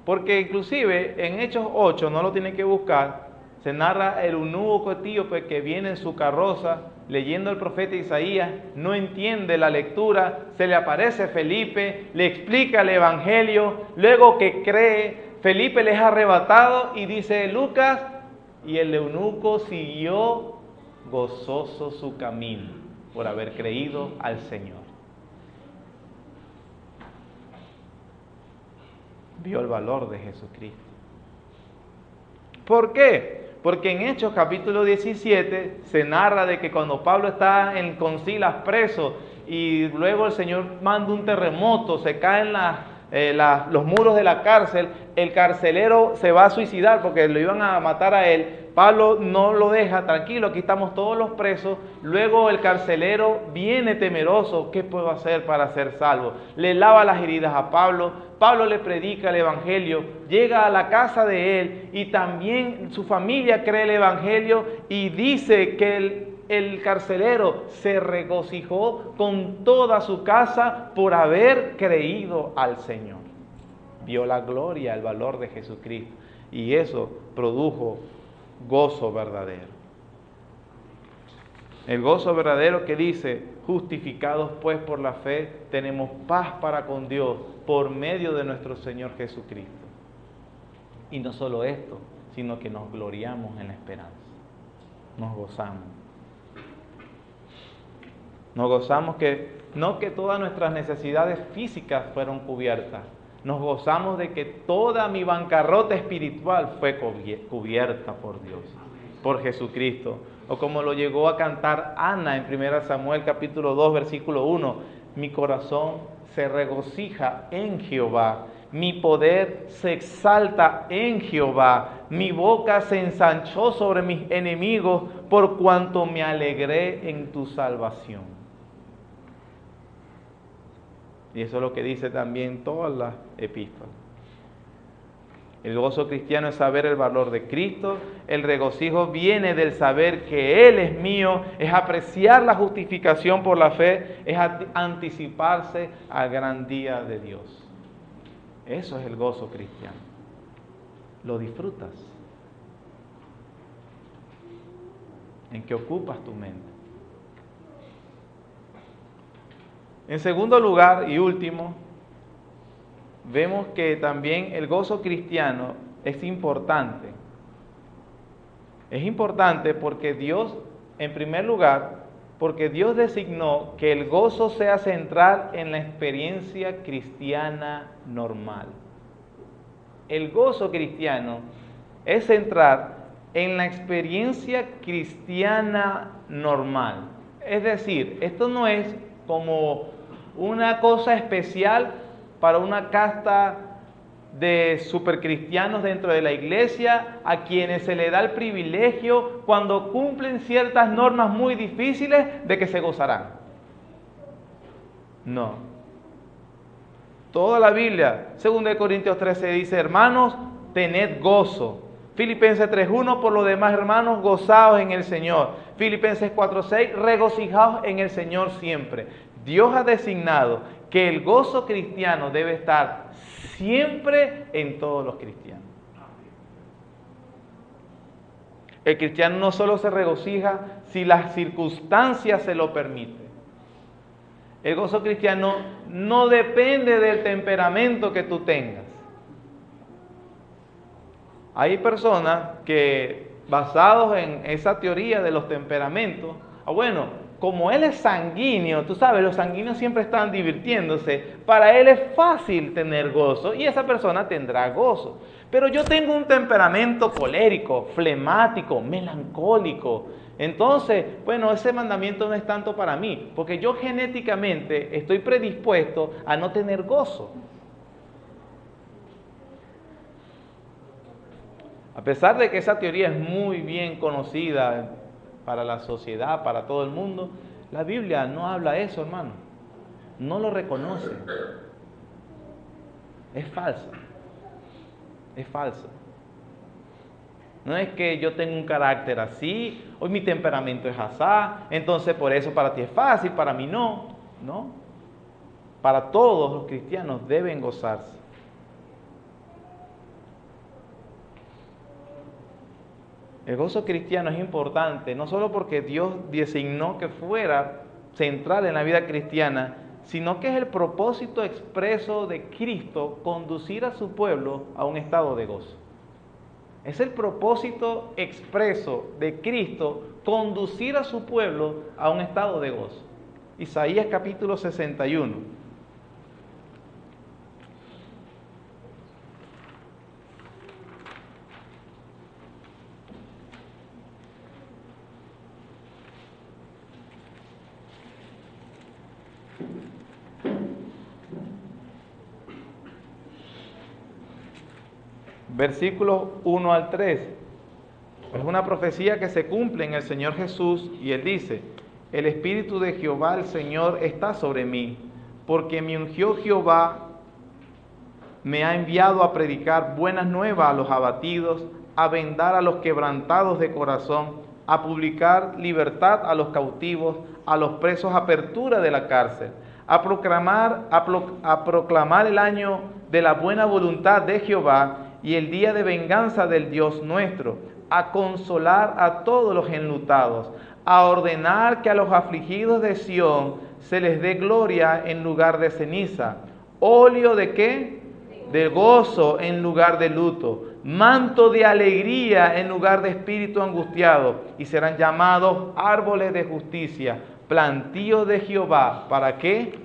A: Porque inclusive en Hechos 8, no lo tienen que buscar, se narra el eunuco etíope que viene en su carroza leyendo el profeta Isaías, no entiende la lectura, se le aparece Felipe, le explica el evangelio, luego que cree, Felipe les ha arrebatado y dice Lucas, y el eunuco siguió gozoso su camino por haber creído al Señor. Vio el valor de Jesucristo. ¿Por qué? Porque en Hechos capítulo 17 se narra de que cuando Pablo está con Silas preso y luego el Señor manda un terremoto, se caen los muros de la cárcel, el carcelero se va a suicidar porque lo iban a matar a él. Pablo no lo deja, tranquilo, aquí estamos todos los presos. Luego el carcelero viene temeroso, ¿qué puedo hacer para ser salvo? Le lava las heridas a Pablo, Pablo le predica el evangelio, llega a la casa de él y también su familia cree el evangelio y dice que el carcelero se regocijó con toda su casa por haber creído al Señor. Vio la gloria, el valor de Jesucristo y eso produjo gozo verdadero. El gozo verdadero que dice: justificados pues por la fe, tenemos paz para con Dios por medio de nuestro Señor Jesucristo. Y no solo esto, sino que nos gloriamos en la esperanza. Nos gozamos. Nos gozamos no que todas nuestras necesidades físicas fueron cubiertas. Nos gozamos de que toda mi bancarrota espiritual fue cubierta por Dios, por Jesucristo. O como lo llegó a cantar Ana en 1 Samuel capítulo 2, versículo 1. Mi corazón se regocija en Jehová. Mi poder se exalta en Jehová. Mi boca se ensanchó sobre mis enemigos por cuanto me alegré en tu salvación. Y eso es lo que dice también todas las epístolas. El gozo cristiano es saber el valor de Cristo. El regocijo viene del saber que Él es mío. Es apreciar la justificación por la fe. Es anticiparse al gran día de Dios. Eso es el gozo cristiano. ¿Lo disfrutas? ¿En qué ocupas tu mente? En segundo lugar y último, vemos que también el gozo cristiano es importante. Es importante porque Dios, en primer lugar, porque Dios designó que el gozo sea central en la experiencia cristiana normal. El gozo cristiano es central en la experiencia cristiana normal. Es decir, esto no es como una cosa especial para una casta de supercristianos dentro de la iglesia a quienes se le da el privilegio, cuando cumplen ciertas normas muy difíciles, de que se gozarán. No. Toda la Biblia, 2 Corintios 13 dice, hermanos, tened gozo. Filipenses 3:1, por lo demás, hermanos, gozaos en el Señor. Filipenses 4:6, regocijaos en el Señor siempre. Dios ha designado que el gozo cristiano debe estar siempre en todos los cristianos. El cristiano no solo se regocija si las circunstancias se lo permiten. El gozo cristiano no depende del temperamento que tú tengas. Hay personas que, basados en esa teoría de los temperamentos, como él es sanguíneo, tú sabes, los sanguíneos siempre están divirtiéndose, para él es fácil tener gozo y esa persona tendrá gozo. Pero yo tengo un temperamento colérico, flemático, melancólico. Entonces, ese mandamiento no es tanto para mí, porque yo genéticamente estoy predispuesto a no tener gozo. A pesar de que esa teoría es muy bien conocida para la sociedad, para todo el mundo, la Biblia no habla eso, hermano. No lo reconoce. Es falso. Es falso. No es que yo tenga un carácter así, hoy mi temperamento es asá, entonces por eso para ti es fácil, para mí no. No. Para todos los cristianos deben gozarse. El gozo cristiano es importante, no solo porque Dios designó que fuera central en la vida cristiana, sino que es el propósito expreso de Cristo conducir a su pueblo a un estado de gozo. Es el propósito expreso de Cristo conducir a su pueblo a un estado de gozo. Isaías capítulo 61. Versículos 1 al 3. Es una profecía que se cumple en el Señor Jesús y Él dice, el Espíritu de Jehová el Señor está sobre mí, porque me ungió Jehová, me ha enviado a predicar buenas nuevas a los abatidos, a vendar a los quebrantados de corazón, a publicar libertad a los cautivos, a los presos apertura de la cárcel, a proclamar el año de la buena voluntad de Jehová y el día de venganza del Dios nuestro, a consolar a todos los enlutados, a ordenar que a los afligidos de Sión se les dé gloria en lugar de ceniza, óleo de ¿qué? De gozo en lugar de luto, manto de alegría en lugar de espíritu angustiado, y serán llamados árboles de justicia, plantío de Jehová. ¿Para qué?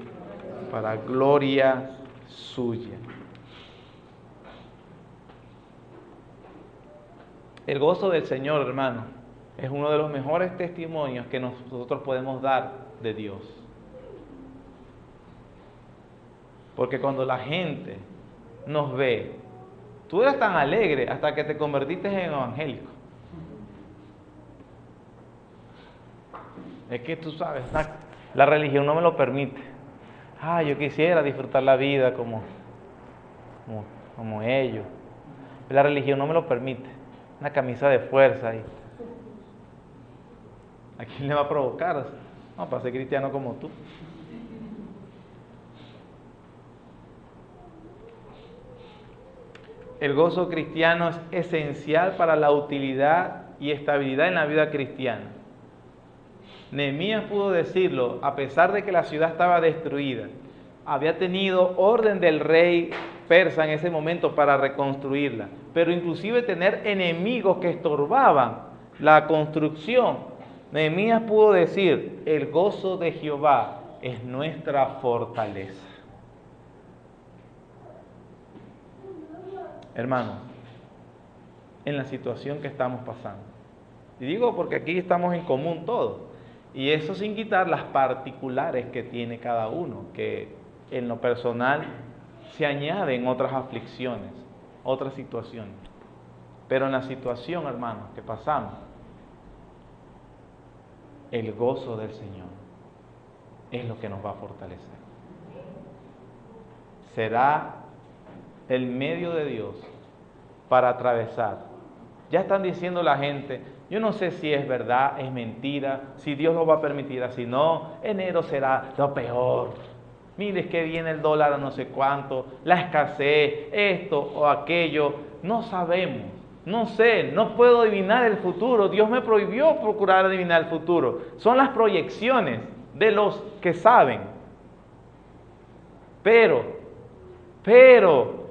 A: Para gloria suya. El gozo del Señor, hermano, es uno de los mejores testimonios que nosotros podemos dar de Dios. Porque cuando la gente nos ve. Tú eras tan alegre hasta que te convertiste en evangélico. Es que tú sabes, la religión no me lo permite. Yo quisiera disfrutar la vida como ellos. La religión no me lo permite. Una camisa de fuerza ahí. ¿A quién le va a provocar? No, para ser cristiano como tú. El gozo cristiano es esencial para la utilidad y estabilidad en la vida cristiana. Nehemías pudo decirlo, a pesar de que la ciudad estaba destruida, había tenido orden del rey persa en ese momento para reconstruirla, pero inclusive tener enemigos que estorbaban la construcción. Nehemías pudo decir, el gozo de Jehová es nuestra fortaleza. Hermanos, en la situación que estamos pasando, y digo porque aquí estamos en común todos, y eso sin quitar las particulares que tiene cada uno, que en lo personal se añaden otras aflicciones, otras situaciones. Pero en la situación, hermanos, que pasamos, el gozo del Señor es lo que nos va a fortalecer. Será el medio de Dios para atravesar. Ya están diciendo la gente, yo no sé si es verdad, es mentira, si Dios lo va a permitir así. No, enero será lo peor. Mire, es que viene el dólar a no sé cuánto, la escasez, esto o aquello. No sabemos, no sé, no puedo adivinar el futuro. Dios me prohibió procurar adivinar el futuro. Son las proyecciones de los que saben. Pero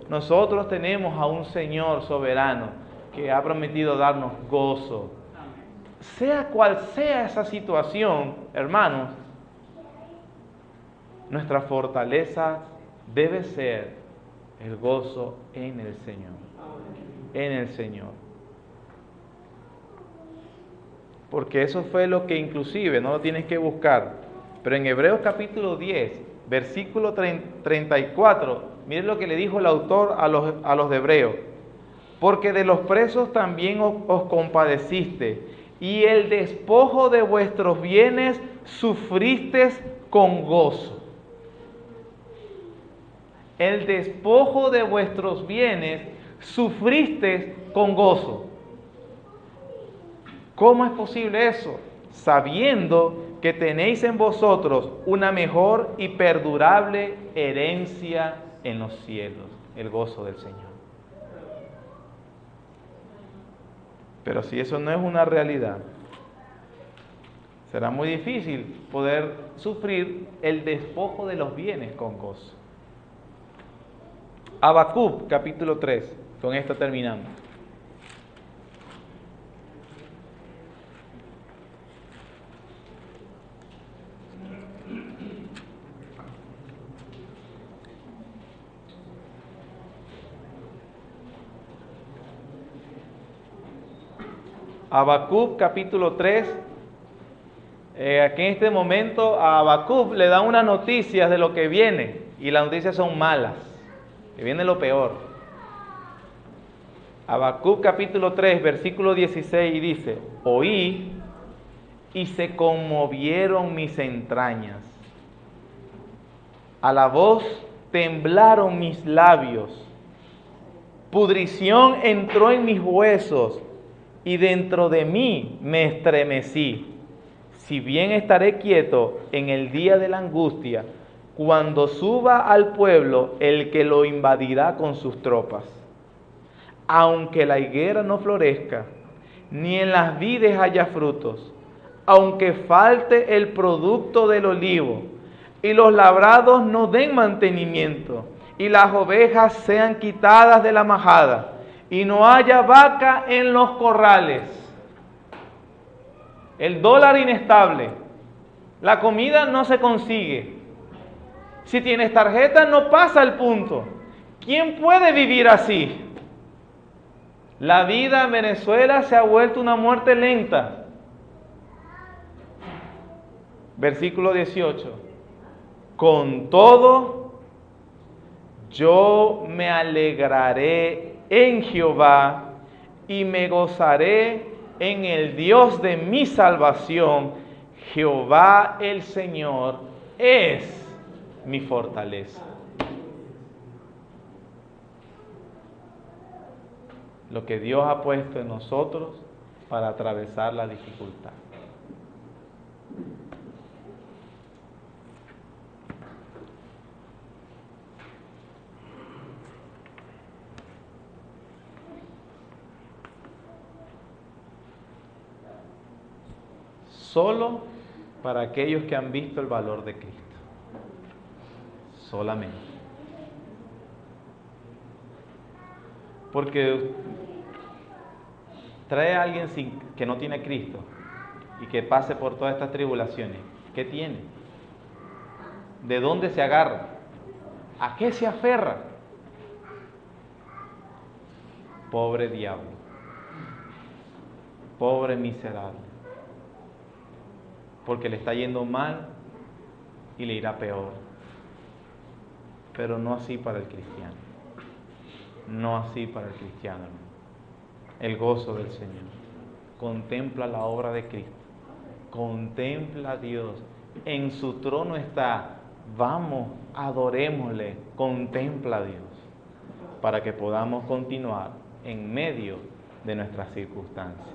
A: nosotros tenemos a un Señor soberano que ha prometido darnos gozo. Sea cual sea esa situación, hermanos, nuestra fortaleza debe ser el gozo en el Señor. En el Señor. Porque eso fue lo que inclusive, no lo tienes que buscar, pero en Hebreos capítulo 10, versículo 34, miren lo que le dijo el autor a los de Hebreos. Porque de los presos también os compadeciste, y el despojo de vuestros bienes sufristeis con gozo. El despojo de vuestros bienes sufristeis con gozo. ¿Cómo es posible eso? Sabiendo que tenéis en vosotros una mejor y perdurable herencia en los cielos, el gozo del Señor. Pero si eso no es una realidad, será muy difícil poder sufrir el despojo de los bienes con gozo. Habacuc, capítulo 3, con esto terminamos. Habacuc capítulo 3, aquí en este momento a Habacuc le dan unas noticias de lo que viene, y las noticias son malas, que viene lo peor. Habacuc capítulo 3, versículo 16 dice, oí y se conmovieron mis entrañas, a la voz temblaron mis labios, pudrición entró en mis huesos, y dentro de mí me estremecí. Si bien estaré quieto en el día de la angustia, cuando suba al pueblo el que lo invadirá con sus tropas. Aunque la higuera no florezca, ni en las vides haya frutos, aunque falte el producto del olivo, y los labrados no den mantenimiento, y las ovejas sean quitadas de la majada, y no haya vaca en los corrales. El dólar inestable, la comida no se consigue. Si tienes tarjeta no pasa el punto. ¿Quién puede vivir así? La vida en Venezuela se ha vuelto una muerte lenta. Versículo 18. Con todo, Yo me alegraré en Jehová y me gozaré en el Dios de mi salvación. Jehová el Señor es mi fortaleza. Lo que Dios ha puesto en nosotros para atravesar la dificultad. Solo para aquellos que han visto el valor de Cristo. Solamente. Porque trae a alguien que no tiene Cristo y que pase por todas estas tribulaciones. ¿Qué tiene? ¿De dónde se agarra? ¿A qué se aferra? Pobre diablo. Pobre miserable. Porque le está yendo mal y le irá peor. Pero no así para el cristiano. No así para el cristiano. El gozo del Señor. Contempla la obra de Cristo. Contempla a Dios. En su trono está. Vamos, adorémosle. Contempla a Dios. Para que podamos continuar en medio de nuestras circunstancias.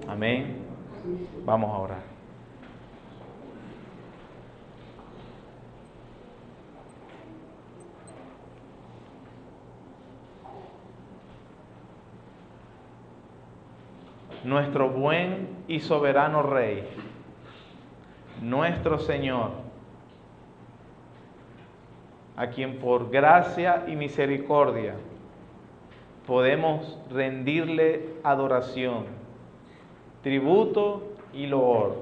A: Amén. Vamos a orar. Nuestro buen y soberano Rey, nuestro Señor, a quien por gracia y misericordia podemos rendirle adoración, tributo y loor,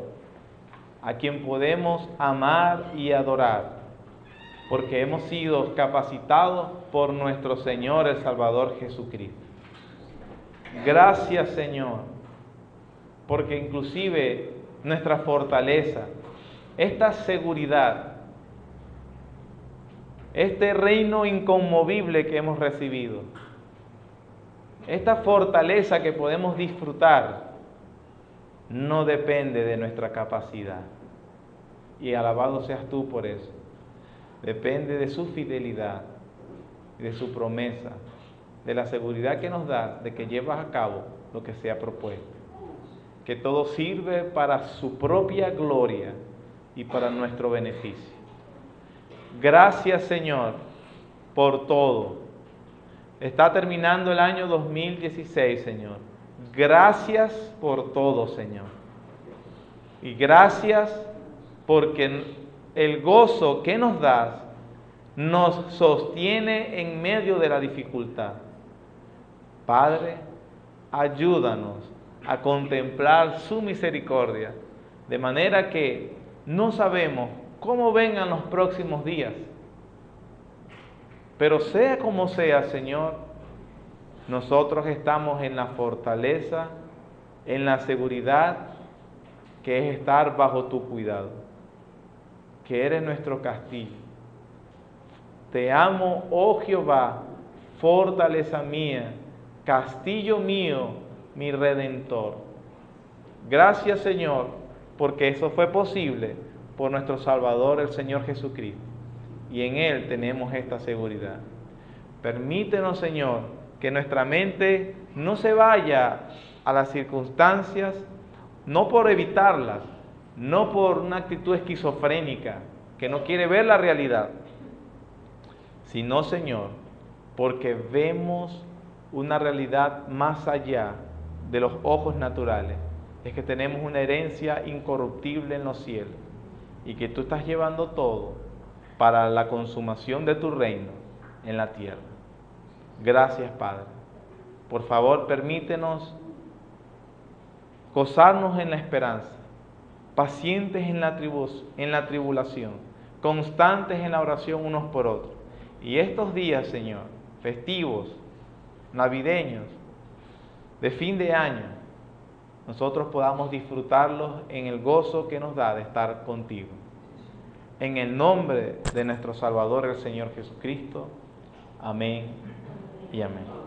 A: a quien podemos amar y adorar, porque hemos sido capacitados por nuestro Señor el Salvador Jesucristo. Gracias, Señor, porque inclusive nuestra fortaleza, esta seguridad, este reino inconmovible que hemos recibido, esta fortaleza que podemos disfrutar, no depende de nuestra capacidad. Y alabado seas tú por eso. Depende de su fidelidad, de su promesa, de la seguridad que nos da de que llevas a cabo lo que se ha propuesto. Que todo sirve para su propia gloria y para nuestro beneficio. Gracias, Señor, por todo. Está terminando el año 2016, Señor. Gracias por todo, Señor. Y gracias porque el gozo que nos das nos sostiene en medio de la dificultad. Padre, ayúdanos a contemplar su misericordia, de manera que no sabemos cómo vengan los próximos días. Pero sea como sea, Señor, nosotros estamos en la fortaleza, en la seguridad que es estar bajo tu cuidado, que eres nuestro castillo. Te amo, oh Jehová, fortaleza mía, castillo mío, mi Redentor. Gracias, Señor, porque eso fue posible por nuestro Salvador, el Señor Jesucristo. Y en Él tenemos esta seguridad. Permítenos, Señor, que nuestra mente no se vaya a las circunstancias, no por evitarlas, no por una actitud esquizofrénica, que no quiere ver la realidad, sino, Señor, porque vemos una realidad más allá de los ojos naturales. Es que tenemos una herencia incorruptible en los cielos y que tú estás llevando todo para la consumación de tu reino en la tierra. Gracias, Padre. Por favor, permítenos gozarnos en la esperanza, pacientes en la tribulación, constantes en la oración unos por otros. Y estos días, Señor, festivos, navideños, de fin de año, nosotros podamos disfrutarlos en el gozo que nos da de estar contigo. En el nombre de nuestro Salvador, el Señor Jesucristo. Amén y amén.